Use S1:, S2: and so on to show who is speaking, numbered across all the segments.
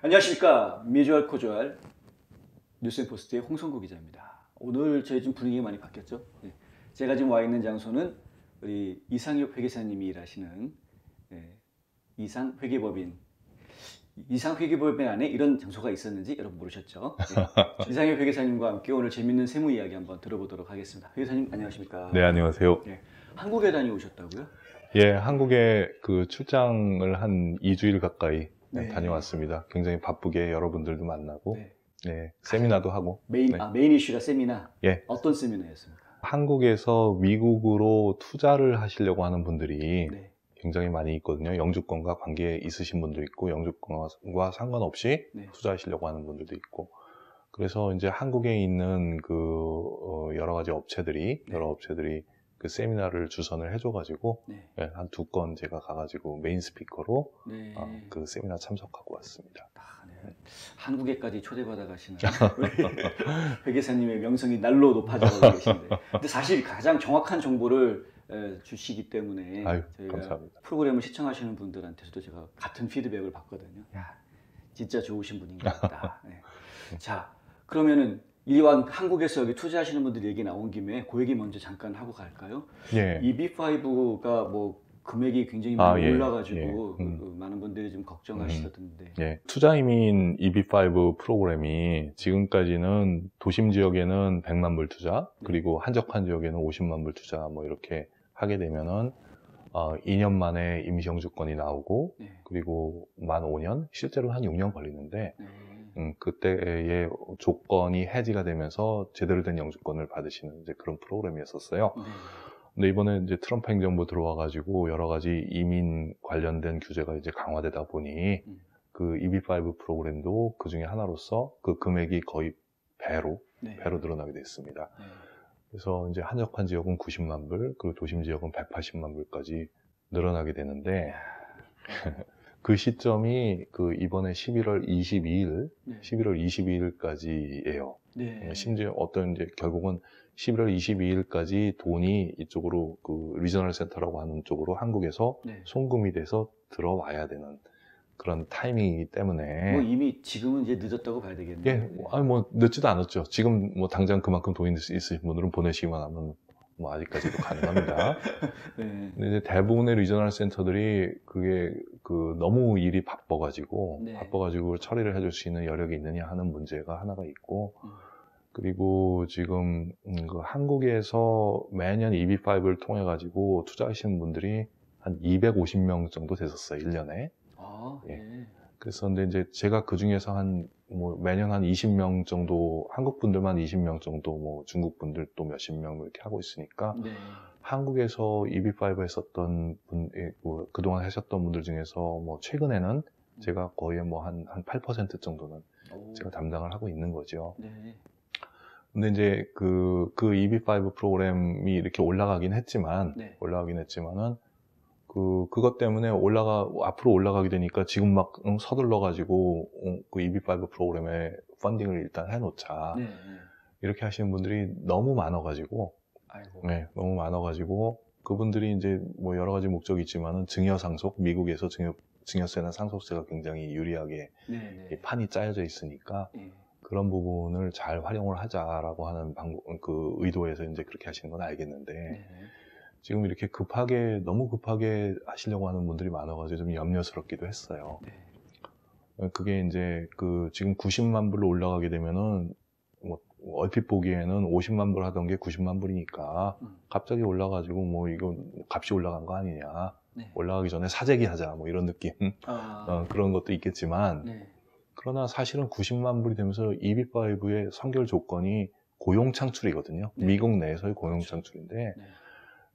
S1: 안녕하십니까. 미주알 코주알 뉴스앤포스트의 홍성구 기자입니다. 오늘 저희 좀 분위기가 많이 바뀌었죠. 네. 제가 지금 와 있는 장소는 우리 이상엽 회계사님이 일하시는 이상회계법인 안에 이런 장소가 있었는지 여러분 모르셨죠? 네. 이상엽 회계사님과 함께 오늘 재밌는 세무 이야기 한번 들어보도록 하겠습니다. 회계사님 안녕하십니까?
S2: 네, 안녕하세요.
S1: 네. 한국에 다녀오셨다고요?
S2: 예, 한국에 그 출장을 한 2주일 가까이
S1: 네.
S2: 다녀왔습니다. 굉장히 바쁘게 여러분들도 만나고,
S1: 네.
S2: 네, 세미나도 하고.
S1: 메인
S2: 네.
S1: 메인 이슈가 세미나.
S2: 예.
S1: 어떤 세미나였습니까?
S2: 한국에서 미국으로 투자를 하시려고 하는 분들이
S1: 네.
S2: 굉장히 많이 있거든요. 영주권과 관계 있으신 분도 있고, 영주권과 상관없이
S1: 네.
S2: 투자하시려고 하는 분들도 있고. 그래서 이제 한국에 있는 여러 가지 업체들이,
S1: 네.
S2: 여러 업체들이 그 세미나를 주선을 해줘가지고,
S1: 네.
S2: 예, 한 2건 제가 가가지고 메인 스피커로
S1: 네.
S2: 그 세미나 참석하고 왔습니다.
S1: 네. 한국에까지 초대받아 가시는 우리 회계사님의 명성이 날로 높아지고 계신데, 근데 사실 가장 정확한 정보를 주시기 때문에
S2: 아유,
S1: 저희가
S2: 감사합니다.
S1: 프로그램을 시청하시는 분들한테서도 제가 같은 피드백을 받거든요. 야, 진짜 좋으신 분인 것 같다. 네. 자, 그러면은 이왕 한국에서 여기 투자하시는 분들 얘기 나온 김에 그 얘기 먼저 잠깐 하고 갈까요?
S2: 예.
S1: EB5가 뭐 금액이 굉장히 많이
S2: 예,
S1: 올라가지고
S2: 예.
S1: 많은 분들이 좀 걱정하시던데.
S2: 예. 투자이민 EB5 프로그램이 지금까지는 도심 지역에는 100만 불 투자, 그리고 한적한 지역에는 50만 불 투자, 뭐 이렇게 하게 되면은 2년 만에 임시영주권이 나오고,
S1: 네.
S2: 그리고 만 5년, 실제로 한 6년 걸리는데,
S1: 네.
S2: 그때의 조건이 해지가 되면서 제대로 된 영주권을 받으시는 이제 그런 프로그램이었었어요.
S1: 네.
S2: 근데 이번에 이제 트럼프 행정부 들어와가지고 여러 가지 이민 관련된 규제가 이제 강화되다 보니 그 EB5 프로그램도 그 중에 하나로서 그 금액이 거의 배로
S1: 네.
S2: 늘어나게 됐습니다.
S1: 네.
S2: 그래서 이제 한적한 지역은 90만 불, 그리고 도심 지역은 180만 불까지 늘어나게 되는데 그 시점이 그 이번에 11월 22일,
S1: 네.
S2: 11월 22일까지예요.
S1: 네.
S2: 심지어 어떤 이제 결국은 11월 22일까지 돈이 이쪽으로 그 리저널 센터라고 하는 쪽으로 한국에서
S1: 네.
S2: 송금이 돼서 들어와야 되는 그런 타이밍이기 때문에
S1: 뭐 이미 지금은 이제 늦었다고 봐야 되겠네요.
S2: 예, 아니 뭐 늦지도 않았죠. 지금 뭐 당장 그만큼 돈이 있으신 분들은 보내시기만 하면 뭐 아직까지도 가능합니다.
S1: 네.
S2: 근데 이제 대부분의 리저널 센터들이 그게 그 너무 일이 바빠가지고
S1: 네.
S2: 처리를 해줄 수 있는 여력이 있느냐 하는 문제가 하나가 있고, 그리고 지금 그 한국에서 매년 EB5를 통해 가지고 투자하시는 분들이 한 250명 정도 됐었어요, 1년에.
S1: 아,
S2: 예.
S1: 네.
S2: 그래서 근데 이제 제가 그 중에서 뭐 매년 한 20명 정도, 한국 분들만 20명 정도, 뭐 중국 분들 또 몇십 명 이렇게 하고 있으니까,
S1: 네.
S2: 한국에서 EB5 했었던 뭐 그동안 하셨던 분들 중에서 뭐 최근에는 제가 거의 뭐 한 8% 정도는 제가 담당을 하고 있는 거죠.
S1: 네.
S2: 근데 이제 그 EB5 프로그램이 이렇게 올라가긴 했지만은 그것 때문에 앞으로 올라가게 되니까 지금 막 서둘러가지고 그 EB5 프로그램에 펀딩을 일단 해놓자.
S1: 네.
S2: 이렇게 하시는 분들이 너무 많아가지고,
S1: 아이고.
S2: 네, 너무 많아가지고 그분들이 이제 뭐 여러 가지 목적이 있지만은 증여상속, 미국에서 증여세나 상속세가 굉장히 유리하게
S1: 네.
S2: 판이 짜여져 있으니까
S1: 네.
S2: 그런 부분을 잘 활용을 하자라고 하는 그 의도에서 이제 그렇게 하시는 건 알겠는데,
S1: 네.
S2: 지금 이렇게 너무 급하게 하시려고 하는 분들이 많아가지고 좀 염려스럽기도 했어요.
S1: 네.
S2: 그게 이제 지금 90만 불로 올라가게 되면은 뭐 얼핏 보기에는 50만 불 하던 게 90만 불이니까 갑자기 올라가지고 뭐 이거 값이 올라간 거 아니냐.
S1: 네.
S2: 올라가기 전에 사재기 하자 뭐 이런 느낌. 그런 것도 있겠지만,
S1: 네.
S2: 그러나 사실은 90만 불이 되면서 EB5의 선결 조건이 고용 창출이거든요.
S1: 네.
S2: 미국 내에서의 고용 창출인데,
S1: 네.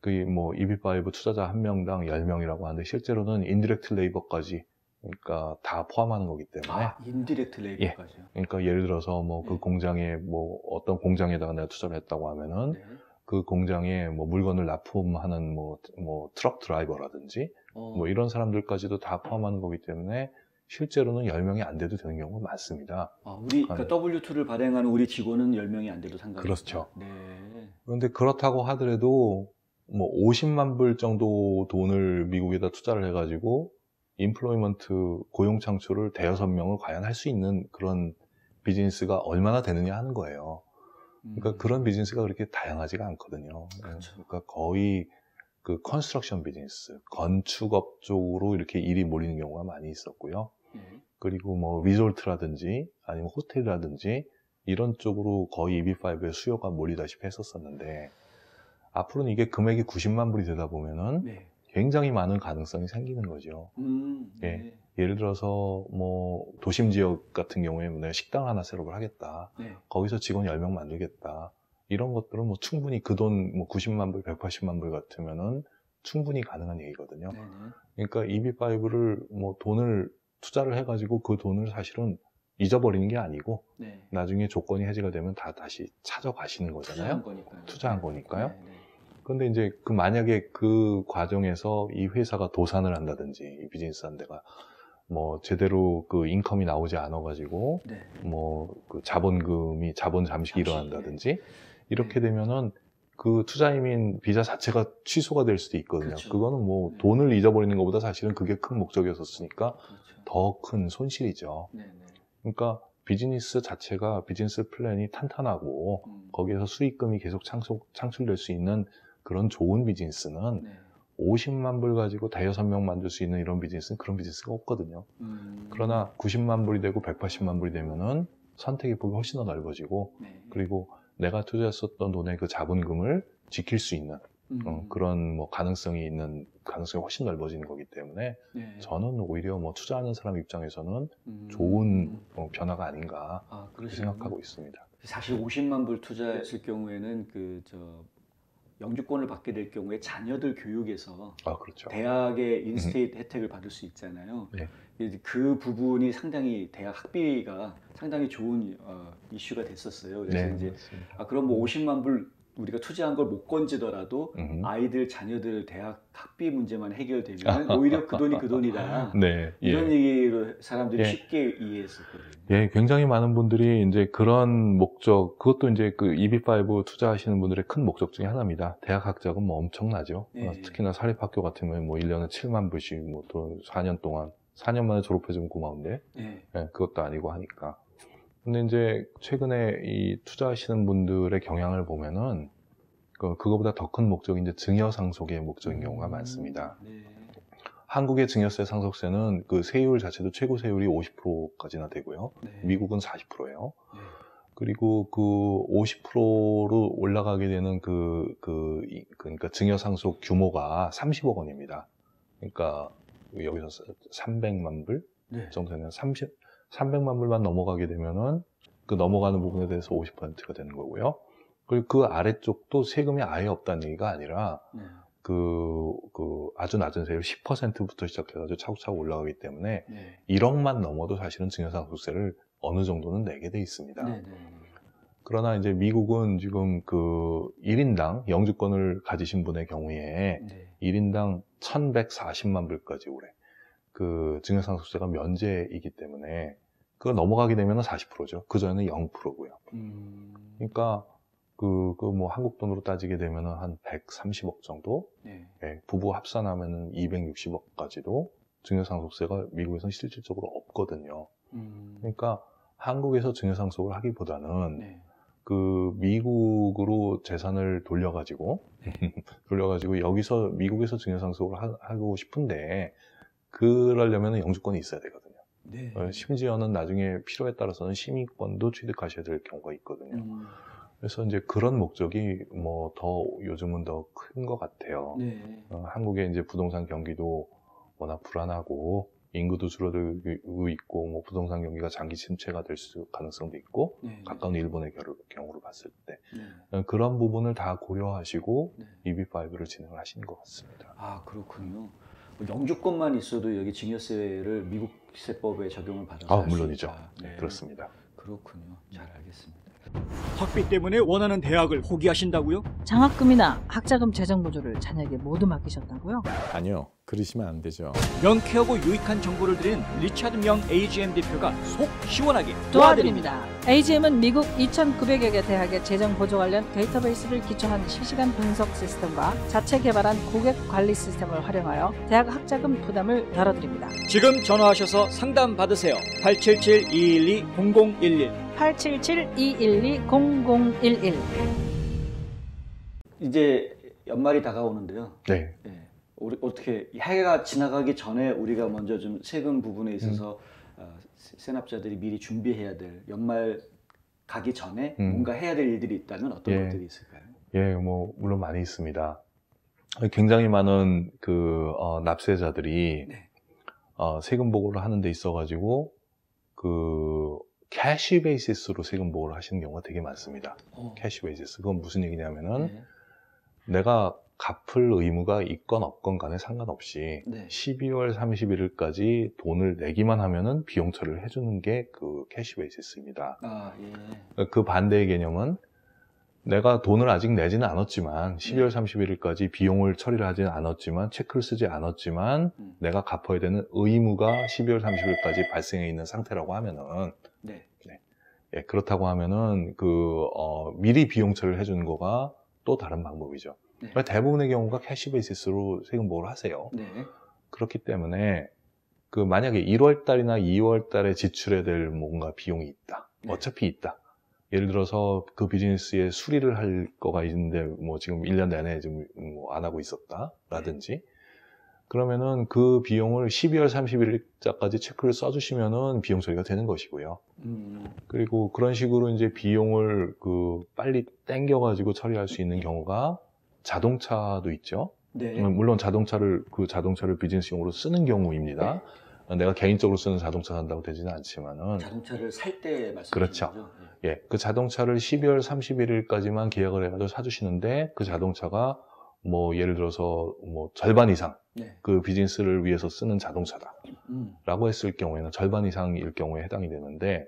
S2: 그게 뭐 EB5 투자자 한 명당 10명이라고 하는데 실제로는 인디렉트 레이버까지, 그러니까 다 포함하는 거기 때문에.
S1: 인디렉트 레이버까지요.
S2: 그러니까 예를 들어서 뭐 그 공장에 뭐 어떤 공장에다가 내가 투자를 했다고 하면은 그 공장에 뭐 물건을 납품하는 뭐 트럭 드라이버라든지 뭐 이런 사람들까지도 다 포함하는 거기 때문에 실제로는 10명이 안 돼도 되는 경우가 많습니다.
S1: 그러니까 W2를 발행하는 우리 직원은 10명이 안 돼도 상관없다.
S2: 그렇죠.
S1: 네.
S2: 그런데 그렇다고 하더라도 뭐 50만 불 정도 돈을 미국에다 투자를 해가지고 인플로이먼트 고용 창출을 대여섯 명을 과연 할 수 있는 그런 비즈니스가 얼마나 되느냐 하는 거예요. 그러니까 그런 비즈니스가 그렇게 다양하지가 않거든요.
S1: 그렇죠.
S2: 그러니까 거의 그 컨스트럭션 비즈니스, 건축업 쪽으로 이렇게 일이 몰리는 경우가 많이 있었고요. 그리고 뭐 리조트라든지 아니면 호텔이라든지 이런 쪽으로 거의 EB5의 수요가 몰리다시피 했었었는데, 앞으로는 이게 금액이 90만 불이 되다 보면은
S1: 네.
S2: 굉장히 많은 가능성이 생기는 거죠.
S1: 네.
S2: 예를 들어서 뭐 도심 지역 같은 경우에 내가 식당 하나 셋업을 하겠다.
S1: 네.
S2: 거기서 직원 10명 만들겠다. 이런 것들은 뭐 충분히 그 돈 뭐 90만 불, 180만 불 같으면은 충분히 가능한 얘기거든요.
S1: 네네.
S2: 그러니까 EB5를 뭐 돈을 투자를 해가지고 그 돈을 사실은 잊어버리는 게 아니고
S1: 네.
S2: 나중에 조건이 해지가 되면 다 다시 찾아가시는 거잖아요. 투자한 거니까요. 그런데 이제 그 만약에 그 과정에서 이 회사가 도산을 한다든지 이 비즈니스 한 데가 뭐 제대로 그 인컴이 나오지 않아가지고
S1: 네.
S2: 뭐 그 자본 잠식이 일어난다든지 이렇게
S1: 네.
S2: 되면은 그 투자이민 비자 자체가 취소가 될 수도 있거든요.
S1: 그렇죠.
S2: 그거는 뭐
S1: 네.
S2: 돈을 잊어버리는 것보다 사실은 그게 큰 목적이었으니까
S1: 그렇죠.
S2: 더 큰 손실이죠.
S1: 네네.
S2: 그러니까 비즈니스 자체가 비즈니스 플랜이 탄탄하고 거기에서 수익금이 계속 창출될 수 있는 그런 좋은 비즈니스는
S1: 네.
S2: 50만 불 가지고 대여섯 명 만들 수 있는 이런 비즈니스는 그런 비즈니스가 없거든요. 그러나 90만 불이 되고 180만 불이 되면은 선택의 폭이 훨씬 더 넓어지고,
S1: 네.
S2: 그리고 내가 투자했었던 돈의 그 자본금을 지킬 수 있는 그런 뭐 가능성이 훨씬 넓어지는 거기 때문에
S1: 네.
S2: 저는 오히려 뭐 투자하는 사람 입장에서는 좋은 변화가 아닌가 그렇게 생각하고 있습니다.
S1: 사실 50만 불 투자했을 경우에는 영주권을 받게 될 경우에 자녀들 교육에서
S2: 그렇죠.
S1: 대학의 인스테이트 혜택을 받을 수 있잖아요.
S2: 네.
S1: 그 부분이 상당히 대학 학비가 상당히 좋은 이슈가 됐었어요. 그래서
S2: 네,
S1: 이제
S2: 맞습니다.
S1: 그럼 뭐 50만 불 우리가 투자한 걸 못 건지더라도 아이들 자녀들 대학 학비 문제만 해결되면 오히려 그 돈이 그 돈이다.
S2: 네,
S1: 이런 얘기로 사람들이
S2: 예.
S1: 쉽게 이해했었거든요.
S2: 예, 굉장히 많은 분들이 이제 그런 목적, 그것도 이제 그 EB5 투자하시는 분들의 큰 목적 중에 하나입니다. 대학 학자금 뭐 엄청나죠.
S1: 네.
S2: 특히나 사립학교 같은 경우에 뭐 1년에 7만 불씩 뭐 또 4년 동안, 4년 만에 졸업해주면 고마운데,
S1: 네.
S2: 예, 그것도 아니고 하니까. 근데 이제 최근에 이 투자하시는 분들의 경향을 보면은 그거보다 더 큰 목적이 이제 증여 상속의 목적인 경우가 많습니다.
S1: 네.
S2: 한국의 증여세 상속세는 그 세율 자체도 최고 세율이 50%까지나 되고요.
S1: 네.
S2: 미국은 40%예요.
S1: 네.
S2: 그리고 그 50%로 올라가게 되는 그러니까 증여 상속 규모가 30억 원입니다. 그러니까 여기서 300만 불
S1: 네.
S2: 정도 되면 300만 불만 넘어가게 되면은 그 넘어가는 부분에 대해서 50%가 되는 거고요. 그리고 그 아래쪽도 세금이 아예 없다는 얘기가 아니라
S1: 네.
S2: 아주 낮은 세율 10%부터 시작해가지고 차곡차곡 올라가기 때문에
S1: 네.
S2: 1억만 넘어도 사실은 증여상속세를 어느 정도는 내게 돼 있습니다.
S1: 네. 네.
S2: 그러나 이제 미국은 지금 그 1인당 영주권을 가지신 분의 경우에
S1: 네.
S2: 1인당 1140만 불까지 올해 그 증여상속세가 면제이기 때문에 그거 넘어가게 되면 40%죠. 그전에는 0%고요. 그러니까 뭐 한국 돈으로 따지게 되면 한 130억 정도?
S1: 네.
S2: 예, 부부 합산하면 260억까지도 증여상속세가 미국에서는 실질적으로 없거든요. 그러니까 한국에서 증여상속을 하기보다는
S1: 네.
S2: 그 미국으로 재산을 돌려가지고 여기서 미국에서 증여상속을 하고 싶은데 그러려면 영주권이 있어야 되거든요.
S1: 네.
S2: 심지어는 나중에 필요에 따라서는 시민권도 취득하셔야 될 경우가 있거든요. 그래서 이제 그런 목적이 뭐 더 요즘은 더 큰 것 같아요.
S1: 네.
S2: 한국의 이제 부동산 경기도 워낙 불안하고 인구도 줄어들고 있고 뭐 부동산 경기가 장기 침체가 될 가능성도 있고
S1: 네.
S2: 가까운 일본의 경우로 봤을 때
S1: 네.
S2: 그런 부분을 다 고려하시고
S1: 네.
S2: EB5를 진행을 하시는 것 같습니다.
S1: 아, 그렇군요. 영주권만 있어도 여기 증여세를 미국 세법에 적용을 받아서 할 수
S2: 물론이죠.
S1: 있다.
S2: 네, 그렇습니다.
S1: 그렇군요. 잘 알겠습니다. 학비 때문에 원하는 대학을 포기하신다고요?
S3: 장학금이나 학자금 재정 보조를 자녀에게 모두 맡기셨다고요?
S4: 아니요, 그러시면 안 되죠.
S1: 명쾌하고 유익한 정보를 드리는 리차드 명 AGM 대표가 속 시원하게
S3: 도와드립니다. AGM은 미국 2,900여 개 대학의 재정 보조 관련 데이터베이스를 기초한 실시간 분석 시스템과 자체 개발한 고객 관리 시스템을 활용하여 대학 학자금 부담을 덜어드립니다.
S1: 지금 전화하셔서 상담 받으세요. 877-212-0011
S3: 877-212-0011
S1: 이제 연말이 다가오는데요.
S2: 네.
S1: 우리 어떻게 해가 지나가기 전에 우리가 먼저 좀 세금 부분에 있어서 세납자들이 미리 준비해야 될 연말 가기 전에 뭔가 해야 될 일들이 있다면 어떤 것들이 있을까요?
S2: 예, 뭐 물론 많이 있습니다. 굉장히 많은 납세자들이
S1: 네.
S2: 세금 보고를 하는 데 있어가지고 캐시 베이시스로 세금 보고를 하시는 경우가 되게 많습니다. 캐시 베이시스. 그건 무슨 얘기냐면은 내가 갚을 의무가 있건 없건 간에 상관없이 12월 31일까지 돈을 내기만 하면은 비용 처리를 해주는 게 그 캐시 베이시스입니다. 그 반대의 개념은 내가 돈을 아직 내지는 않았지만 12월 31일까지 비용을 처리를 하지는 않았지만 체크를 쓰지 않았지만 내가 갚아야 되는 의무가 12월 30일까지 발생해 있는 상태라고 하면은 예, 그렇다고 하면은 미리 비용 처리를 해주는 거가 또 다른 방법이죠. 대부분의 경우가 캐시 베이시스로 세금 보고를 하세요. 그렇기 때문에 만약에 1월 달이나 2월 달에 지출해야 될 뭔가 비용이 있다. 어차피 있다. 예를 들어서 그 비즈니스에 수리를 할 거가 있는데 뭐 지금 1년 내내 좀 뭐 안 하고 있었다라든지 그러면은 그 비용을 12월 30일자까지 체크를 써주시면은 비용 처리가 되는 것이고요. 그리고 그런 식으로 이제 비용을 빨리 땡겨가지고 처리할 수 있는 경우가 자동차도 있죠. 물론 자동차를 비즈니스용으로 쓰는 경우입니다. 내가 개인적으로 쓰는 자동차 산다고 되지는 않지만은
S1: 자동차를 살 때 말씀하시는
S2: 그렇죠.
S1: 거죠?
S2: 예, 그 자동차를 12월 31일까지만 계약을 해가지고 사주시는데 그 자동차가 뭐 예를 들어서 뭐 절반 이상 그 비즈니스를 위해서 쓰는 자동차다라고 했을 경우에는 절반 이상일 경우에 해당이 되는데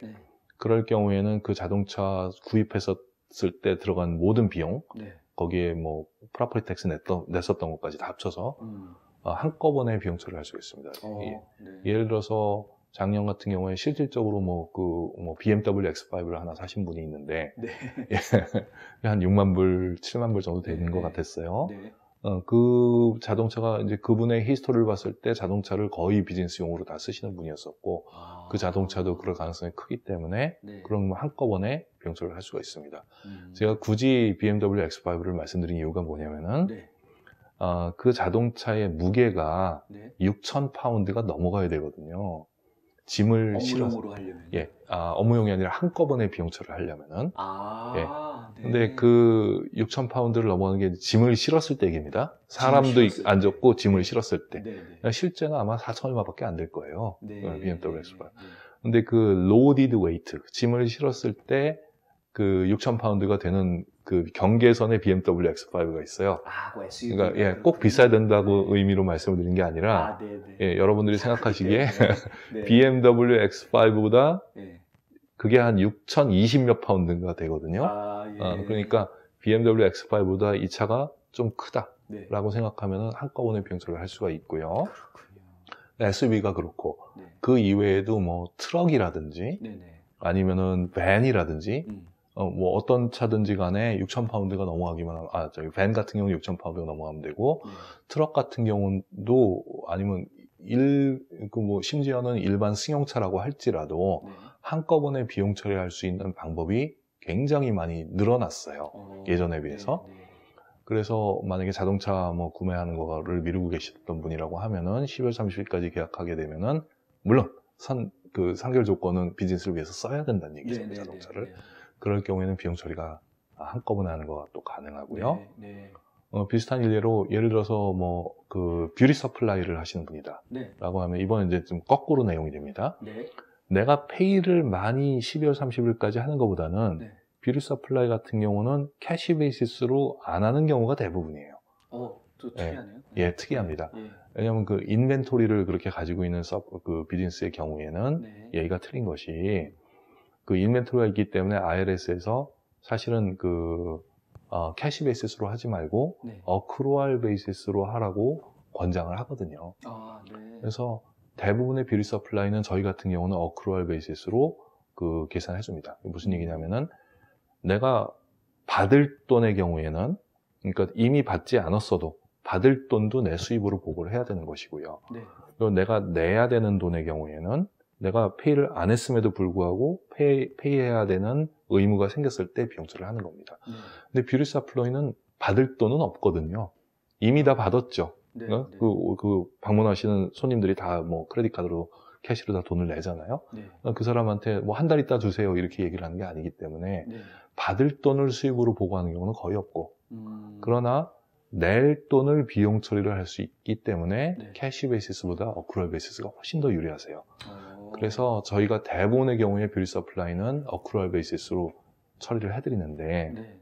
S2: 그럴 경우에는 그 자동차 구입했었을 때 들어간 모든 비용 거기에 뭐 프로퍼티 텍스 냈었던 것까지 다 합쳐서 한꺼번에 비용 처리를 할 수가 있습니다. 예를 들어서 작년 같은 경우에 실질적으로 BMW X5를 하나 사신 분이 있는데 한 6만 불, 7만 불 정도 되는 것 같았어요. 그 자동차가 이제 그분의 히스토리를 봤을 때 자동차를 거의 비즈니스용으로 다 쓰시는 분이었었고 그 자동차도 그럴 가능성이 크기 때문에 그런 한꺼번에 비용 처리를 할 수가 있습니다. 제가 굳이 BMW X5를 말씀드린 이유가 뭐냐면은 그 자동차의 무게가 6,000파운드가 넘어가야 되거든요. 짐을
S1: 업무용으로 하려면
S2: 업무용이 아니라 한꺼번에 비용 처리를 하려면은 근데 그 6,000파운드를 넘어가는 게 짐을 실었을 때 얘기입니다. 사람도 앉았고 짐을 실었을 때 실제는 아마 4,000얼마밖에 안 될 거예요. BMW X5. 근데 그 loaded weight 짐을 실었을 때 그 6,000파운드가 되는 그 경계선에 BMW X5가 있어요. 그러니까 꼭 비싸야 된다고 의미로 말씀을 드린 게 아니라 여러분들이 생각하시기에 BMW X5보다 그게 한 6,020몇 파운드가 되거든요. 그러니까 BMW X5보다 이 차가 좀 크다라고 생각하면 한꺼번에 비용 처리를 할 수가 있고요. SUV가 그렇고 그 이외에도 뭐 트럭이라든지 아니면은 밴이라든지 뭐 어떤 차든지 간에 6,000파운드가 넘어가기만 하면 밴 같은 경우는 6,000파운드가 넘어가면 되고 트럭 같은 경우도 아니면 심지어는 일반 승용차라고 할지라도 한꺼번에 비용 처리할 수 있는 방법이 굉장히 많이 늘어났어요. 예전에 비해서. 그래서 만약에 자동차 구매하는 거를 미루고 계셨던 분이라고 하면은 12월 30일까지 계약하게 되면은 물론 상결 조건은 비즈니스를 위해서 써야 된다는 얘기죠. 자동차를. 그럴 경우에는 비용 처리가 한꺼번에 하는 거가 또 가능하고요. 비슷한 일례로 예를 들어서 뷰티 서플라이를 하시는 분이다 라고 하면 이번에 이제 좀 거꾸로 내용이 됩니다. 내가 페이를 많이 12월 30일까지 하는 것보다는 뷰티 서플라이 같은 경우는 캐시 베이시스로 안 하는 경우가 대부분이에요.
S1: 또 특이하네요.
S2: 특이합니다. 왜냐하면 그 인벤토리를 그렇게 가지고 있는 그 비즈니스의 경우에는 얘기가 틀린 것이 그 인벤토리가 있기 때문에 IRS에서 사실은 캐시 베이시스로 하지 말고
S1: 네.
S2: 어크루얼 베이시스로 하라고 권장을 하거든요.
S1: 아, 네.
S2: 그래서 대부분의 비리 서플라이는 저희 같은 경우는 어크루얼 베이시스로 계산해 줍니다. 무슨 얘기냐면은 내가 받을 돈의 경우에는, 그러니까 이미 받지 않았어도 받을 돈도 내 수입으로 보고를 해야 되는 것이고요.
S1: 네.
S2: 그리고 내가 내야 되는 돈의 경우에는 내가 페이를 안 했음에도 불구하고 페이해야 되는 의무가 생겼을 때 비용 처리를 하는 겁니다.
S1: 네.
S2: 근데 뷰리 서플라이는 받을 돈은 없거든요. 이미 다 받았죠.
S1: 네.
S2: 어?
S1: 네.
S2: 방문하시는 손님들이 다 뭐 크레딧 카드로 캐시로 다 돈을 내잖아요.
S1: 네.
S2: 그 사람한테 뭐 한 달 있다 주세요 이렇게 얘기를 하는 게 아니기 때문에
S1: 네.
S2: 받을 돈을 수입으로 보고하는 경우는 거의 없고, 그러나 낼 돈을 비용 처리를 할 수 있기 때문에
S1: 네.
S2: 캐시 베이시스보다 어크루얼 베이시스가 훨씬 더 유리하세요.
S1: 어.
S2: 그래서 저희가 대부분의 경우에 뷰리 서플라이는 어크루얼 베이시스로 처리를 해드리는데,
S1: 네.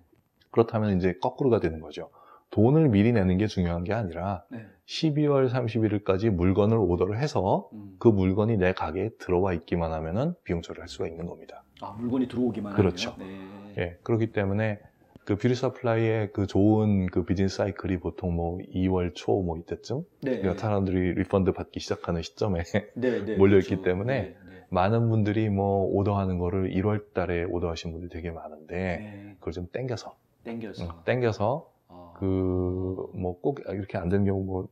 S2: 그렇다면 이제 거꾸로가 되는 거죠. 돈을 미리 내는 게 중요한 게 아니라
S1: 네.
S2: 12월 31일까지 물건을 오더를 해서 그 물건이 내 가게에 들어와 있기만 하면은 비용 처리를 할 수가 있는 겁니다.
S1: 아, 물건이 들어오기만
S2: 그렇죠.
S1: 하면. 네.
S2: 예, 그렇기 때문에 그 뷰리 서플라이의 그 좋은 그 비즈니스 사이클이 보통 뭐 2월 초 뭐 이때쯤,
S1: 네.
S2: 그러니까 사람들이 리펀드 받기 시작하는 시점에
S1: 네. 네.
S2: 몰려있기
S1: 그렇죠.
S2: 때문에
S1: 네. 네.
S2: 많은 분들이 뭐 오더하는 거를 1월 달에 오더하신 분들이 되게 많은데,
S1: 네.
S2: 그걸 좀 땡겨서
S1: 땡겨서.
S2: 뭐 꼭 이렇게 안 되는 경우 뭐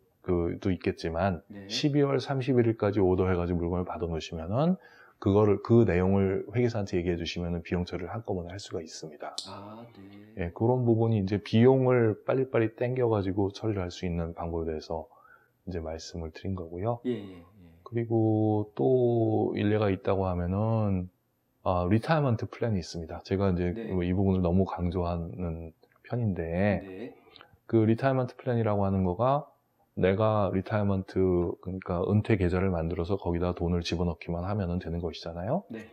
S2: 도 있겠지만,
S1: 네.
S2: 12월 31일까지 오더해가지고 물건을 받아 놓으시면은 그 내용을 회계사한테 얘기해 주시면은 비용 처리를 한꺼번에 할 수가 있습니다.
S1: 아, 네.
S2: 예, 그런 부분이 이제 비용을 빨리빨리 땡겨가지고 처리를 할 수 있는 방법에 대해서 이제 말씀을 드린 거고요.
S1: 예, 예, 예.
S2: 그리고 또 일례가 있다고 하면은, 리타이먼트 플랜이 있습니다. 제가 이제
S1: 네.
S2: 이 부분을 너무 강조하는 편인데,
S1: 네.
S2: 그 리타이먼트 플랜이라고 하는 거가 내가 리타이먼트, 그러니까 은퇴 계좌를 만들어서 거기다 돈을 집어넣기만 하면 되는 것이잖아요.
S1: 네.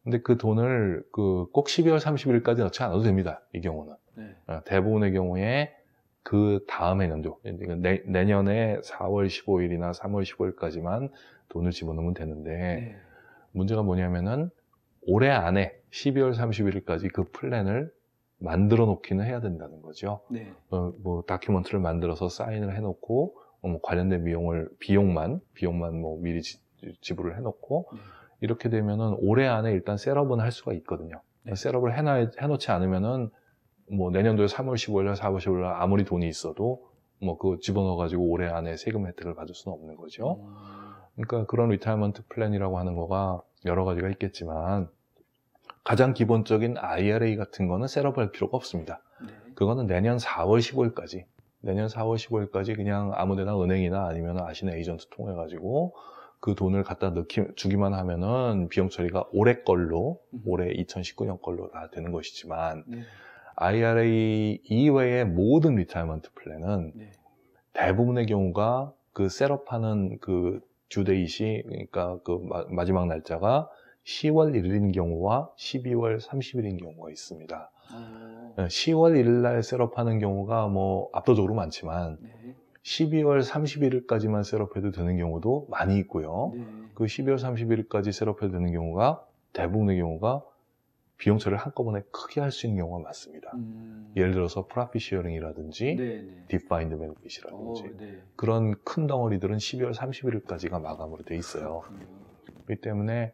S2: 근데 그 돈을 꼭 12월 30일까지 넣지 않아도 됩니다. 이 경우는.
S1: 네.
S2: 대부분의 경우에 그 다음 해년도, 내년에 4월 15일이나 3월 15일까지만 돈을 집어넣으면 되는데,
S1: 네.
S2: 문제가 뭐냐면은 올해 안에 12월 31일까지 그 플랜을 만들어 놓기는 해야 된다는 거죠.
S1: 네.
S2: 뭐 다큐멘트를 만들어서 사인을 해놓고, 뭐 관련된 비용만 뭐 미리 지불을 해놓고,
S1: 네.
S2: 이렇게 되면은 올해 안에 일단 셋업은 할 수가 있거든요.
S1: 네.
S2: 셋업을 해놓지 않으면은 뭐 내년도에 3월 15일날 4월 15일날 아무리 돈이 있어도 뭐 그거 집어넣어가지고 올해 안에 세금 혜택을 받을 수는 없는 거죠. 그러니까 그런 리타이먼트 플랜이라고 하는 거가 여러 가지가 있겠지만, 가장 기본적인 IRA 같은 거는 셋업을 할 필요가 없습니다.
S1: 네.
S2: 그거는 내년 4월 15일까지 그냥 아무데나 은행이나 아니면 아시는 에이전트 통해 가지고 그 돈을 갖다 주기만 하면은 비용 처리가 올해 2019년 걸로 다 되는 것이지만,
S1: 네.
S2: IRA 이외의 모든 리타이먼트 플랜은
S1: 네.
S2: 대부분의 경우가 그 셋업하는 그 듀데이시, 그러니까 그 마지막 날짜가 10월 1일인 경우와 12월 30일인 경우가 있습니다. 10월 1일 날 셋업하는 경우가 뭐 압도적으로 많지만,
S1: 네.
S2: 12월 31일까지만 셋업해도 되는 경우도 많이 있고요.
S1: 네.
S2: 그 12월 31일까지 셋업해도 되는 경우가 대부분의 경우가 비용 처리를 한꺼번에 크게 할 수 있는 경우가 많습니다. 예를 들어서 프로핏 쉐어링이라든지
S1: 네. 네.
S2: 디파인드 베네핏이라든지
S1: 네.
S2: 그런 큰 덩어리들은 12월 31일까지가 마감으로 돼 있어요. 그렇기 때문에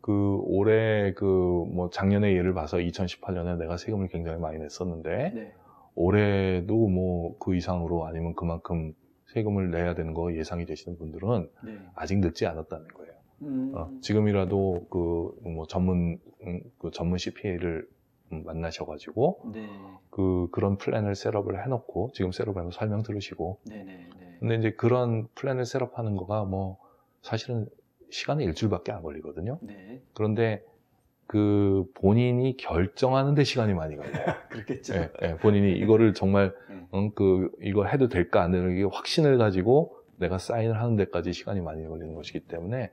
S2: 올해 뭐 작년에 예를 봐서 2018년에 내가 세금을 굉장히 많이 냈었는데,
S1: 네.
S2: 올해도 뭐 그 이상으로 아니면 그만큼 세금을 내야 되는 거 예상이 되시는 분들은
S1: 네.
S2: 아직 늦지 않았다는 거예요. 지금이라도 뭐 전문 CPA를 만나셔가지고
S1: 네.
S2: 그런 플랜을 셋업을 해놓고, 지금 셋업하면 설명 들으시고,
S1: 네.
S2: 근데 이제 그런 플랜을 셋업하는 거가 뭐 사실은 시간이 일주일밖에 안 걸리거든요.
S1: 네.
S2: 그런데 본인이 결정하는 데 시간이 많이 걸려요.
S1: 그렇겠죠.
S2: 예, 본인이 이거를 정말 이거 해도 될까 안 되는 게 확신을 가지고 내가 사인을 하는 데까지 시간이 많이 걸리는 것이기 때문에
S1: 네.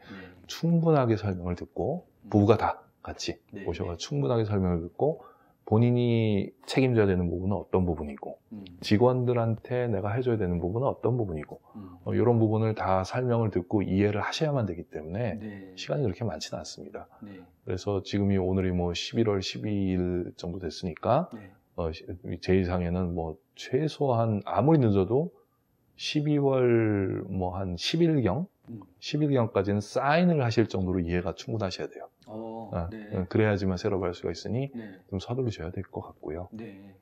S2: 충분하게 설명을 듣고, 부부가 다 같이
S1: 네.
S2: 오셔서 충분하게 설명을 듣고 본인이 책임져야 되는 부분은 어떤 부분이고 직원들한테 내가 해줘야 되는 부분은 어떤 부분이고 이런 부분을 다 설명을 듣고 이해를 하셔야만 되기 때문에
S1: 네.
S2: 시간이 그렇게 많지는 않습니다.
S1: 네.
S2: 그래서 지금이 오늘이 뭐 11월 12일 정도 됐으니까
S1: 네.
S2: 제 예상에는 뭐 최소한 아무리 늦어도 12월 뭐 한 10일경 10일경까지는 사인을 하실 정도로 이해가 충분하셔야 돼요.
S1: 네.
S2: 그래야지만 셋업할 수가 있으니
S1: 네.
S2: 좀 서두르셔야 될 것 같고요.
S1: 네.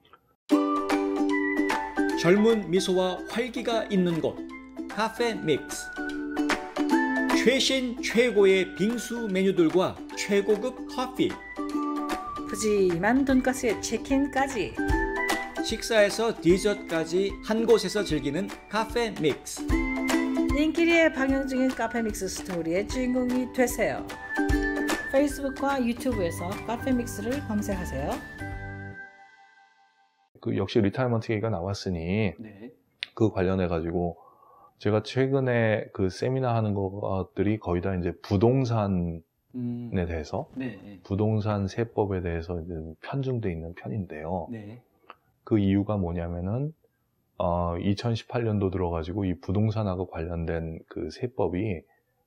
S1: 젊은 미소와 활기가 있는 곳 카페 믹스. 최신 최고의 빙수 메뉴들과 최고급 커피.
S3: 푸짐한 돈가스에 치킨까지.
S1: 식사에서 디저트까지 한 곳에서 즐기는 카페 믹스.
S3: 인기리에 방영 중인 카페 믹스 스토리의 주인공이 되세요. 페이스북과 유튜브에서 카페 믹스를 검색하세요.
S2: 그 역시 리타이먼트 얘기가 나왔으니
S1: 네.
S2: 그 관련해 가지고 제가 최근에 그 세미나 하는 것들이 거의 다 이제 부동산에 대해서
S1: 네.
S2: 부동산 세법에 대해서 이제 편중돼 있는 편인데요.
S1: 네.
S2: 그 이유가 뭐냐면은 2018년도 들어가지고 이 부동산하고 관련된 그 세법이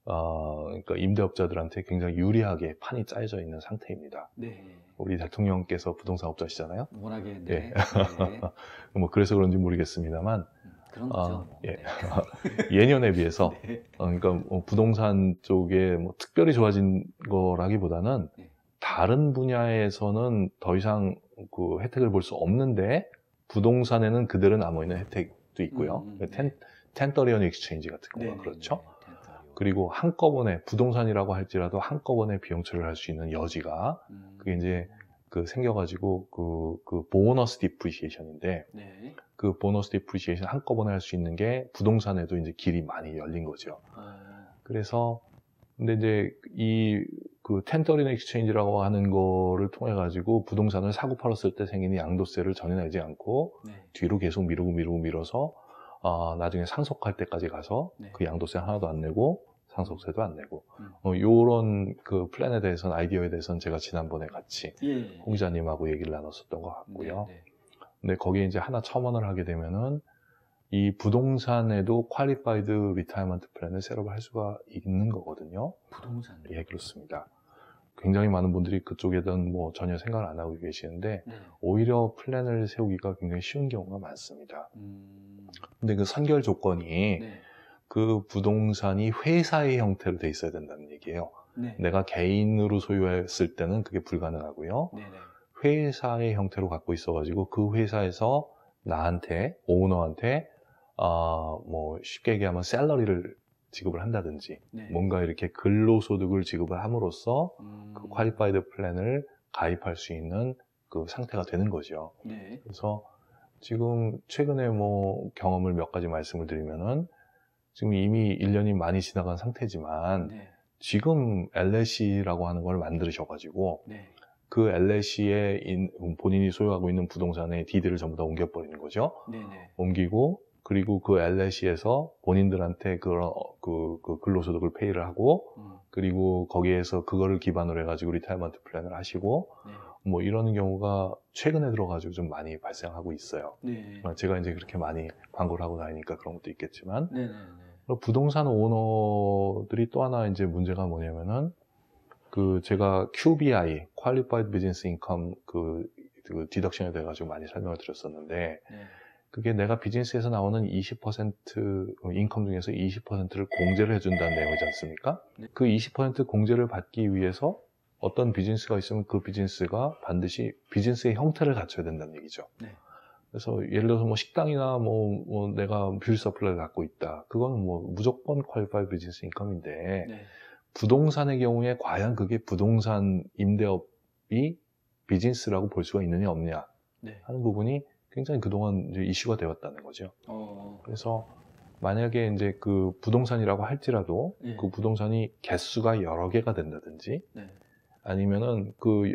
S2: 그러니까 임대업자들한테 굉장히 유리하게 판이 짜여져 있는 상태입니다.
S1: 네.
S2: 우리 대통령께서 부동산업자시잖아요.
S1: 워낙에 네.
S2: 예.
S1: 네.
S2: 뭐 그래서 그런지 모르겠습니다만
S1: 그런 거죠.
S2: 예.
S1: 네.
S2: 예년에 비해서
S1: 네.
S2: 그러니까 뭐 부동산 쪽에 뭐 특별히 좋아진 거라기보다는
S1: 네.
S2: 다른 분야에서는 더 이상 그 혜택을 볼 수 없는데 부동산에는 그대로 남아있는 혜택도 있고요.
S1: 네.
S2: 1030 익스체인지 같은 거가
S1: 네.
S2: 그렇죠.
S1: 네.
S2: 그리고 한꺼번에 부동산이라고 할지라도 한꺼번에 비용 처리를 할 수 있는 여지가 그게 이제 그 생겨가지고 그 보너스 디프리시에이션인데
S1: 네.
S2: 그 보너스 디프리시에이션 한꺼번에 할 수 있는 게 부동산에도 이제 길이 많이 열린 거죠. 그래서 근데 이제 이 그 1030 익스체인지라고 하는 거를 통해 가지고 부동산을 사고 팔았을 때 생기는 양도세를 전혀 내지 않고
S1: 네.
S2: 뒤로 계속 밀어서 나중에 상속할 때까지 가서
S1: 네.
S2: 그 양도세 하나도 안 내고 상속세도 안 내고 요런 그 플랜에 대해서는 아이디어에 대해서는 제가 지난번에 같이
S1: 예.
S2: 홍 기자님하고 얘기를 나눴었던 것 같고요.
S1: 네.
S2: 근데 거기에 이제 하나 첨언을 하게 되면은 이 부동산에도 퀄리파이드 리타이먼트 플랜을 셋업을 할 수가 있는 거거든요.
S1: 부동산.
S2: 예, 그렇습니다. 굉장히 많은 분들이 그쪽에 대한 뭐 전혀 생각을 안 하고 계시는데
S1: 네.
S2: 오히려 플랜을 세우기가 굉장히 쉬운 경우가 많습니다. 근데 그 선결 조건이
S1: 네.
S2: 그 부동산이 회사의 형태로 돼 있어야 된다는 얘기예요.
S1: 네.
S2: 내가 개인으로 소유했을 때는 그게 불가능하고요.
S1: 네.
S2: 회사의 형태로 갖고 있어가지고 그 회사에서 나한테, 오너한테 뭐 쉽게 얘기하면 샐러리를 지급을 한다든지
S1: 네.
S2: 뭔가 이렇게 근로소득을 지급을 함으로써 그 퀄리파이드 플랜을 가입할 수 있는 그 상태가 되는 거죠.
S1: 네.
S2: 그래서 지금 최근에 뭐 경험을 몇 가지 말씀을 드리면은 지금 이미 1년이 많이 지나간 상태지만
S1: 네.
S2: 지금 LLC라고 하는 걸 만들으셔가지고
S1: 네.
S2: 그 LLC에 본인이 소유하고 있는 부동산의 디드를 전부 다 옮겨버리는 거죠.
S1: 네.
S2: 옮기고 그리고 그 LLC에서 본인들한테 그런 그 근로소득을 페이를 하고 그리고 거기에서 그거를 기반으로 해가지고 리타이먼트 플랜을 하시고
S1: 네.
S2: 뭐 이러는 경우가 최근에 들어가지고 좀 많이 발생하고 있어요.
S1: 네.
S2: 제가 이제 그렇게 많이 광고를 하고 다니니까 그런 것도 있겠지만
S1: 네.
S2: 부동산 오너들이 또 하나 이제 문제가 뭐냐면은 그 제가 QBI Qualified Business Income 그 디덕션에 대해 가지고 많이 설명을 드렸었는데
S1: 네.
S2: 그게 내가 비즈니스에서 나오는 20% 인컴 중에서 20%를 공제를 해준다는 내용이지 않습니까?
S1: 네.
S2: 그 20% 공제를 받기 위해서 어떤 비즈니스가 있으면 그 비즈니스가 반드시 비즈니스의 형태를 갖춰야 된다는 얘기죠.
S1: 네.
S2: 그래서 예를 들어서 뭐 식당이나 뭐 내가 뷰티 서플라이를 갖고 있다. 그건 뭐 무조건 퀄리파이드 비즈니스 인컴인데
S1: 네.
S2: 부동산의 경우에 과연 그게 부동산 임대업이 비즈니스라고 볼 수가 있느냐 없느냐
S1: 네.
S2: 하는 부분이 굉장히 그동안 이제 이슈가 되었다는 거죠. 그래서 만약에 이제 그 부동산이라고 할지라도
S1: 네.
S2: 그 부동산이 개수가 여러 개가 된다든지
S1: 네.
S2: 아니면은 그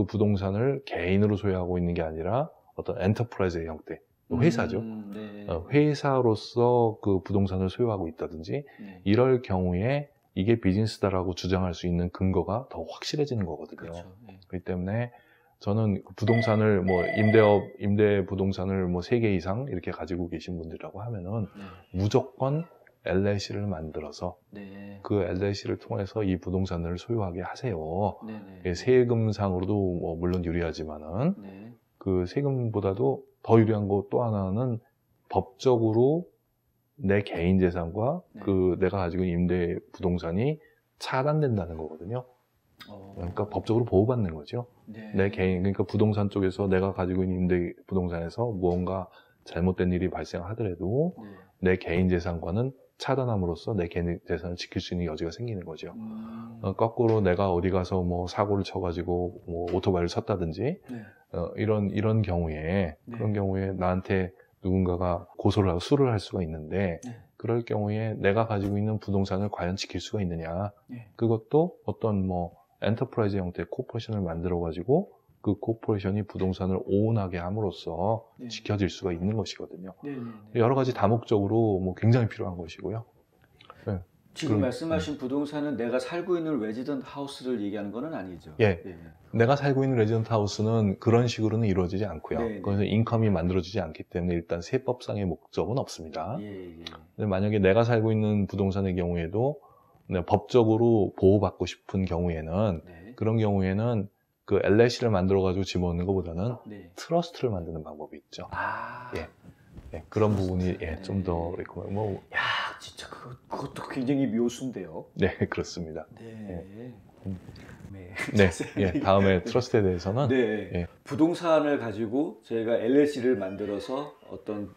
S2: 부동산을 개인으로 소유하고 있는 게 아니라 어떤 엔터프라이즈의 형태, 회사죠.
S1: 네.
S2: 회사로서 그 부동산을 소유하고 있다든지
S1: 네.
S2: 이럴 경우에 이게 비즈니스다라고 주장할 수 있는 근거가 더 확실해지는 거거든요.
S1: 그렇죠. 네.
S2: 그렇기 때문에 저는 부동산을 뭐 임대 부동산을 뭐 3개 이상 이렇게 가지고 계신 분들이라고 하면은 무조건 LLC를 만들어서 그 LLC를 통해서 이 부동산을 소유하게 하세요. 세금상으로도 뭐 물론 유리하지만은 그 세금보다도 더 유리한 거 또 하나는 법적으로 내 개인 재산과 그 내가 가지고 있는 임대 부동산이 차단된다는 거거든요. 그러니까 법적으로 보호받는 거죠. 내 개인, 그러니까 부동산 쪽에서 내가 가지고 있는 임대 부동산에서 무언가 잘못된 일이 발생하더라도 내 개인 재산과는 차단함으로써 내 개인 재산을 지킬 수 있는 여지가 생기는 거죠. 거꾸로 내가 어디 가서 뭐 사고를 쳐가지고 뭐 오토바이를 쳤다든지 이런 경우에 그런 경우에 나한테 누군가가 고소를 하고 수를 할 수가 있는데 그럴 경우에 내가 가지고 있는 부동산을 과연 지킬 수가 있느냐. 그것도 어떤 뭐 엔터프라이즈 형태의 코퍼레이션을 만들어 가지고 그 코퍼레이션이 부동산을 오운하게 함으로써 지켜질 수가 있는 것이거든요. 여러 가지 다목적으로 뭐 굉장히 필요한 것이고요.
S1: 지금 말씀하신 부동산은 내가 살고 있는 레지던트 하우스를 얘기하는 건 아니죠.
S2: 내가 살고 있는 레지던트 하우스는 그런 식으로는 이루어지지 않고요. 그래서 인컴이 만들어지지 않기 때문에 일단 세법상의 목적은 없습니다. 근데 만약에 내가 살고 있는 부동산의 경우에도 법적으로 보호받고 싶은 경우에는 그런 경우에는 그 LLC를 만들어 가지고 집어넣는 것보다는 트러스트를 만드는 방법이 있죠. 그런 부분이 좀 더 뭐
S1: 야, 진짜 그것도 굉장히 묘수인데요.
S2: 네, 그렇습니다. 다음에 트러스트에 대해서는
S1: 부동산을 가지고 저희가 LLC를 만들어서 어떤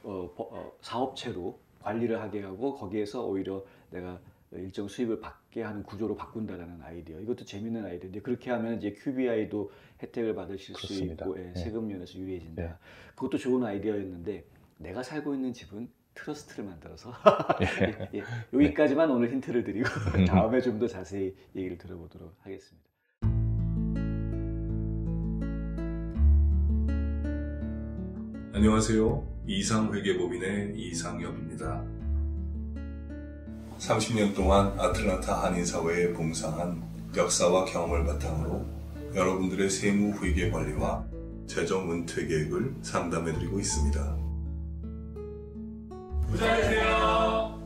S1: 사업체로 관리를 하게 하고 거기에서 오히려 내가 일정 수입을 받게 하는 구조로 바꾼다라는 아이디어. 이것도 재밌는 아이디어인데 그렇게 하면 이제 QBI도 혜택을 받으실
S2: 그렇습니다.
S1: 수 있고 세금 면에서 유리해진다. 그것도 좋은 아이디어였는데 내가 살고 있는 집은 트러스트를 만들어서 여기까지만 오늘 힌트를 드리고 다음에 좀 더 자세히 얘기를 들어보도록 하겠습니다.
S5: 안녕하세요. 이상회계법인의 이상엽입니다. 30년 동안 아틀란타 한인사회에 봉사한 역사와 경험을 바탕으로 여러분들의 세무회계 관리와 재정 은퇴 계획을 상담해드리고 있습니다. 부자 되세요.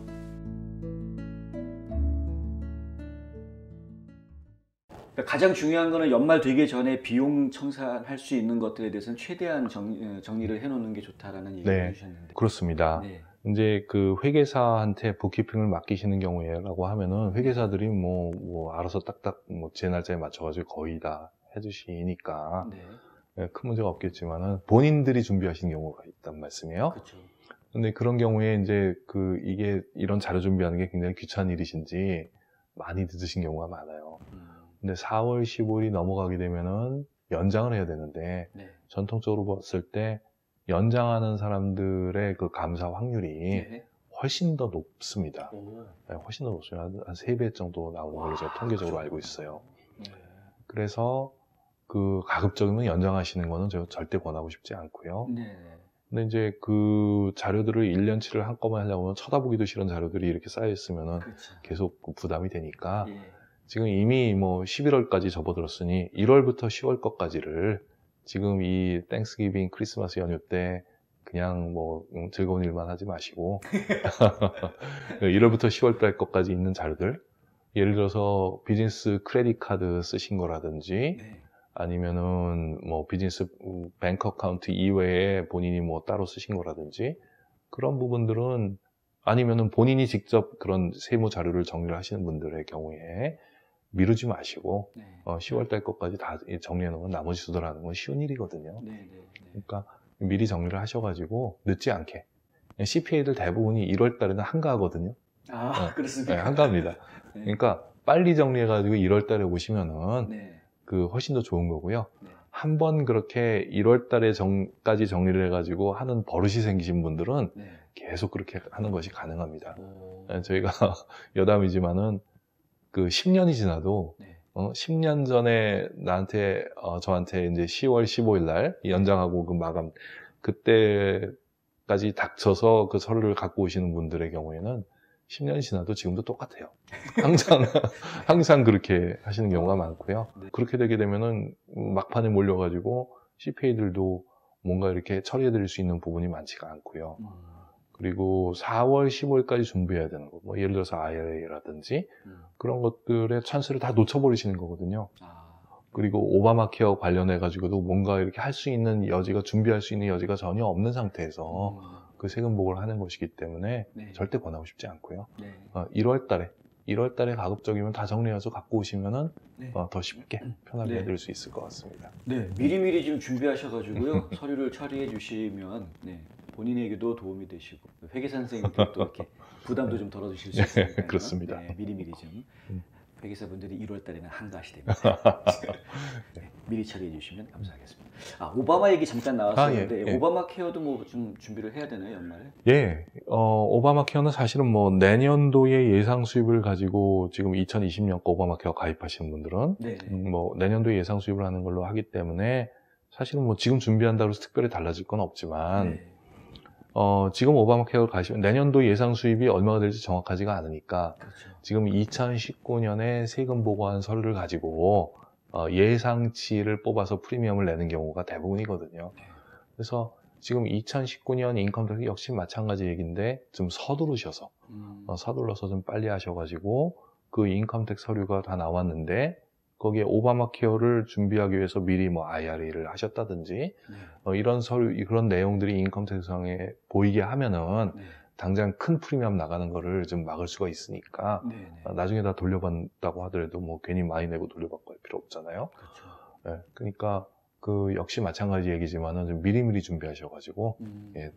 S1: 가장 중요한 거는 연말 되기 전에 비용 청산할 수 있는 것들에 대해서는 최대한 정리를 해놓는 게 좋다라는 얘기를 해주셨는데.
S2: 그렇습니다. 이제 그 회계사한테 북키핑을 맡기시는 경우에라고 하면은 회계사들이 뭐 알아서 딱딱 뭐 제 날짜에 맞춰가지고 거의 다 해주시니까 큰 문제가 없겠지만은 본인들이 준비하신 경우가 있단 말씀이에요. 근데 그런 경우에 이제 이게 이런 자료 준비하는 게 굉장히 귀찮은 일이신지 많이 늦으신 경우가 많아요. 근데 4월 15일이 넘어가게 되면은 연장을 해야 되는데 전통적으로 봤을 때 연장하는 사람들의 그 감사 확률이 훨씬 더 높습니다. 훨씬 더 높습니다. 한 3배 정도 나오는 걸로 제가 통계적으로 알고 있어요. 그래서 그 가급적이면 연장하시는 거는 제가 절대 권하고 싶지 않고요. 근데 이제 그 자료들을 1년치를 한꺼번에 하려면 쳐다보기도 싫은 자료들이 이렇게 쌓여있으면은 계속 부담이 되니까 지금 이미 뭐 11월까지 접어들었으니 1월부터 10월 것까지를 지금 이 땡스기빙 크리스마스 연휴 때 그냥 뭐 즐거운 일만 하지 마시고 1월부터 10월 달 것까지 있는 자료들, 예를 들어서 비즈니스 크레딧 카드 쓰신 거라든지 아니면은 뭐 비즈니스 뱅크 어카운트 이외에 본인이 뭐 따로 쓰신 거라든지 그런 부분들은, 아니면은 본인이 직접 그런 세무 자료를 정리를 하시는 분들의 경우에 미루지 마시고 10월 달 것까지 다 정리해 놓으면 나머지 수들하는 건 쉬운 일이거든요. 그러니까 미리 정리를 하셔가지고 늦지 않게. CPA들 대부분이 1월 달에는 한가하거든요.
S1: 그렇습니까?
S2: 한가합니다. 그러니까 빨리 정리해가지고 1월 달에 오시면은 훨씬 더 좋은 거고요. 한번 그렇게 1월 달에 까지 정리를 해가지고 하는 버릇이 생기신 분들은 계속 그렇게 하는 것이 가능합니다. 저희가 여담이지만은 10년이 지나도 10년 전에 저한테 이제 10월 15일 날 연장하고 그 마감 그때까지 닥쳐서 그 서류를 갖고 오시는 분들의 경우에는 10년이 지나도 지금도 똑같아요. 항상 그렇게 하시는 경우가 많고요.
S1: 네.
S2: 그렇게 되게 되면은 막판에 몰려가지고 CPA들도 뭔가 이렇게 처리해드릴 수 있는 부분이 많지가 않고요. 그리고 4월, 10월까지 준비해야 되는 거, 뭐 예를 들어서 IRA라든지 그런 것들의 찬스를 다 놓쳐버리시는 거거든요. 그리고 오바마 케어 관련해가지고도 뭔가 이렇게 할 수 있는 여지가, 준비할 수 있는 여지가 전혀 없는 상태에서 그 세금복을 하는 것이기 때문에
S1: 네.
S2: 절대 권하고 싶지 않고요.
S1: 네.
S2: 1월 달에 가급적이면 다 정리해서 갖고 오시면은
S1: 네.
S2: 더 쉽게 편하게
S1: 네.
S2: 해드릴 수 있을 것 같습니다.
S1: 네, 미리미리 지금 준비하셔가지고요. 서류를 처리해 주시면 네, 본인에게도 도움이 되시고 회계사 선생님께 또 이렇게 부담도 좀 덜어주실 수 있으니까요.
S2: 그렇습니다.
S1: 네, 미리미리 좀 회계사분들이 1월 달에는 한가하시 됩니다. 네, 미리 처리해 주시면 감사하겠습니다. 오바마 얘기 잠깐 나왔었는데
S2: 예.
S1: 오바마 케어도 뭐 좀 준비를 해야 되나요, 연말에?
S2: 예, 오바마 케어는 사실은 뭐 내년도의 예상 수입을 가지고 지금 2020년 오바마 케어 가입하시는 분들은
S1: 네.
S2: 뭐 내년도에 예상 수입을 하는 걸로 하기 때문에 사실은 뭐 지금 준비한다고 해서 특별히 달라질 건 없지만
S1: 네.
S2: 지금 오바마 케어를 가시면 내년도 예상 수입이 얼마가 될지 정확하지가 않으니까
S1: 그렇죠.
S2: 지금 2019년에 세금 보고한 서류를 가지고 예상치를 뽑아서 프리미엄을 내는 경우가 대부분이거든요. 그래서 지금 2019년 인컴택스 역시 마찬가지 얘기인데 좀 서두르셔서 서둘러서 좀 빨리 하셔가지고 그 인컴택스 서류가 다 나왔는데 거기에 오바마 케어를 준비하기 위해서 미리 뭐 IRA를 하셨다든지
S1: 네.
S2: 이런 서류, 그런 내용들이 인컴택스상에 보이게 하면은
S1: 네.
S2: 당장 큰 프리미엄 나가는 거를 좀 막을 수가 있으니까
S1: 네. 네.
S2: 나중에 다 돌려받는다고 하더라도 뭐 괜히 많이 내고 돌려받고 할 필요 없잖아요.
S1: 그렇죠.
S2: 네, 그러니까 그 역시 마찬가지 얘기지만은 좀 미리미리 준비하셔가지고 예,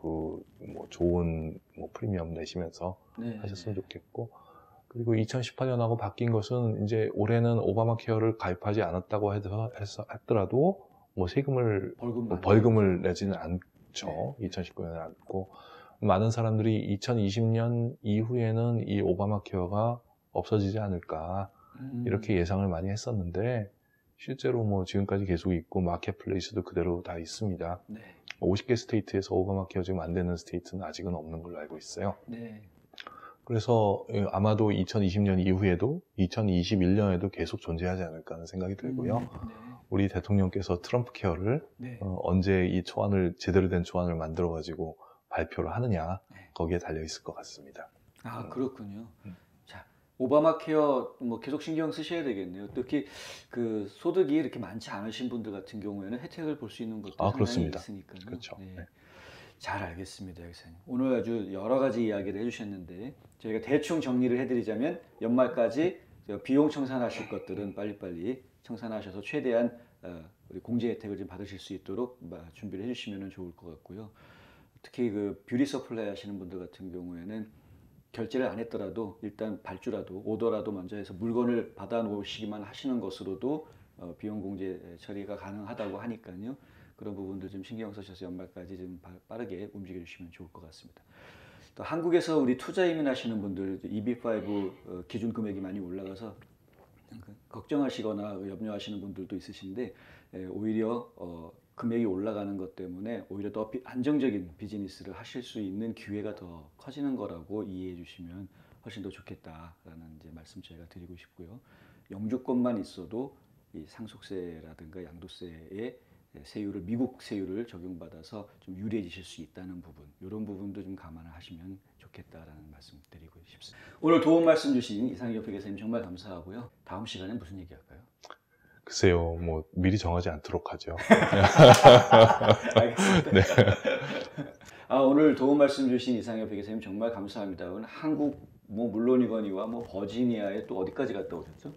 S2: 뭐 좋은 뭐 프리미엄 내시면서
S1: 네.
S2: 하셨으면 좋겠고, 그리고 2018년하고 바뀐 것은 이제 올해는 오바마 케어를 가입하지 않았다고 했더라도 뭐 세금을 벌금을 내지는 않죠.
S1: 네.
S2: 2019년에 않고 많은 사람들이 2020년 이후에는 이 오바마 케어가 없어지지 않을까 이렇게 예상을 많이 했었는데 실제로 뭐 지금까지 계속 있고 마켓플레이스도 그대로 다 있습니다.
S1: 네.
S2: 50개 스테이트에서 오바마 케어 지금 안 되는 스테이트는 아직은 없는 걸로 알고 있어요.
S1: 네.
S2: 그래서 아마도 2020년 이후에도 2021년에도 계속 존재하지 않을까 하는 생각이 들고요.
S1: 네.
S2: 우리 대통령께서 트럼프 케어를
S1: 네.
S2: 언제 이 초안을, 제대로 된 초안을 만들어 가지고 발표를 하느냐,
S1: 네.
S2: 거기에 달려 있을 것 같습니다.
S1: 그렇군요. 자, 오바마 케어 뭐 계속 신경 쓰셔야 되겠네요. 특히 그 소득이 이렇게 많지 않으신 분들 같은 경우에는 혜택을 볼 수 있는 것도 상당히
S2: 그렇습니다.
S1: 있으니까요.
S2: 그렇죠.
S1: 네.
S2: 네.
S1: 잘 알겠습니다, 교수님. 오늘 아주 여러 가지 이야기를 해주셨는데 저희가 대충 정리를 해드리자면 연말까지 비용 청산하실 것들은 빨리빨리 청산하셔서 최대한 우리 공제 혜택을 좀 받으실 수 있도록 준비를 해주시면 좋을 것 같고요. 특히 그 뷰티 서플라이 하시는 분들 같은 경우에는 결제를 안 했더라도 일단 발주라도 오더라도 먼저 해서 물건을 받아 놓으시기만 하시는 것으로도 비용 공제 처리가 가능하다고 하니까요. 그런 부분들 좀 신경 쓰셔서 연말까지 좀 빠르게 움직여 주시면 좋을 것 같습니다. 또 한국에서 우리 투자 이민하시는 분들 EB5 기준 금액이 많이 올라가서 걱정하시거나 염려하시는 분들도 있으신데 오히려 금액이 올라가는 것 때문에 오히려 더 안정적인 비즈니스를 하실 수 있는 기회가 더 커지는 거라고 이해해 주시면 훨씬 더 좋겠다라는 이제 말씀 저희가 드리고 싶고요. 영주권만 있어도 이 상속세라든가 양도세의 세율을 미국 세율을 적용받아서 좀 유리해지실 수 있다는 부분, 이런 부분도 좀 감안을 하시면 좋겠다라는 말씀 드리고 싶습니다. 오늘 도움 말씀 주신 이상엽 회계사님 정말 감사하고요. 다음 시간엔 무슨 얘기할까요?
S2: 글쎄요, 뭐 미리 정하지 않도록 하죠.
S1: 알겠습니다.
S2: 네.
S1: 오늘 도움 말씀 주신 이상엽 회계사님 정말 감사합니다. 오늘 한국 뭐 물론이거니와 뭐 버지니아에 또 어디까지 갔다 오셨죠?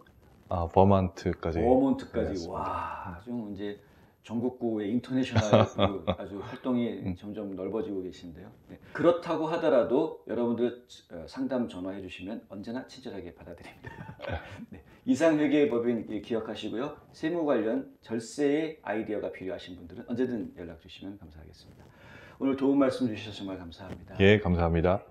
S2: 버몬트까지.
S1: 버몬트까지. 와, 좀 이제 전국구의 인터내셔널 아주 활동이 점점 넓어지고 계신데요. 네. 그렇다고 하더라도 여러분들 상담 전화해 주시면 언제나 친절하게 받아드립니다. 네. 이상회계법인 기억하시고요. 세무 관련 절세의 아이디어가 필요하신 분들은 언제든 연락 주시면 감사하겠습니다. 오늘 도움 말씀 주셔서 정말 감사합니다.
S2: 예, 감사합니다.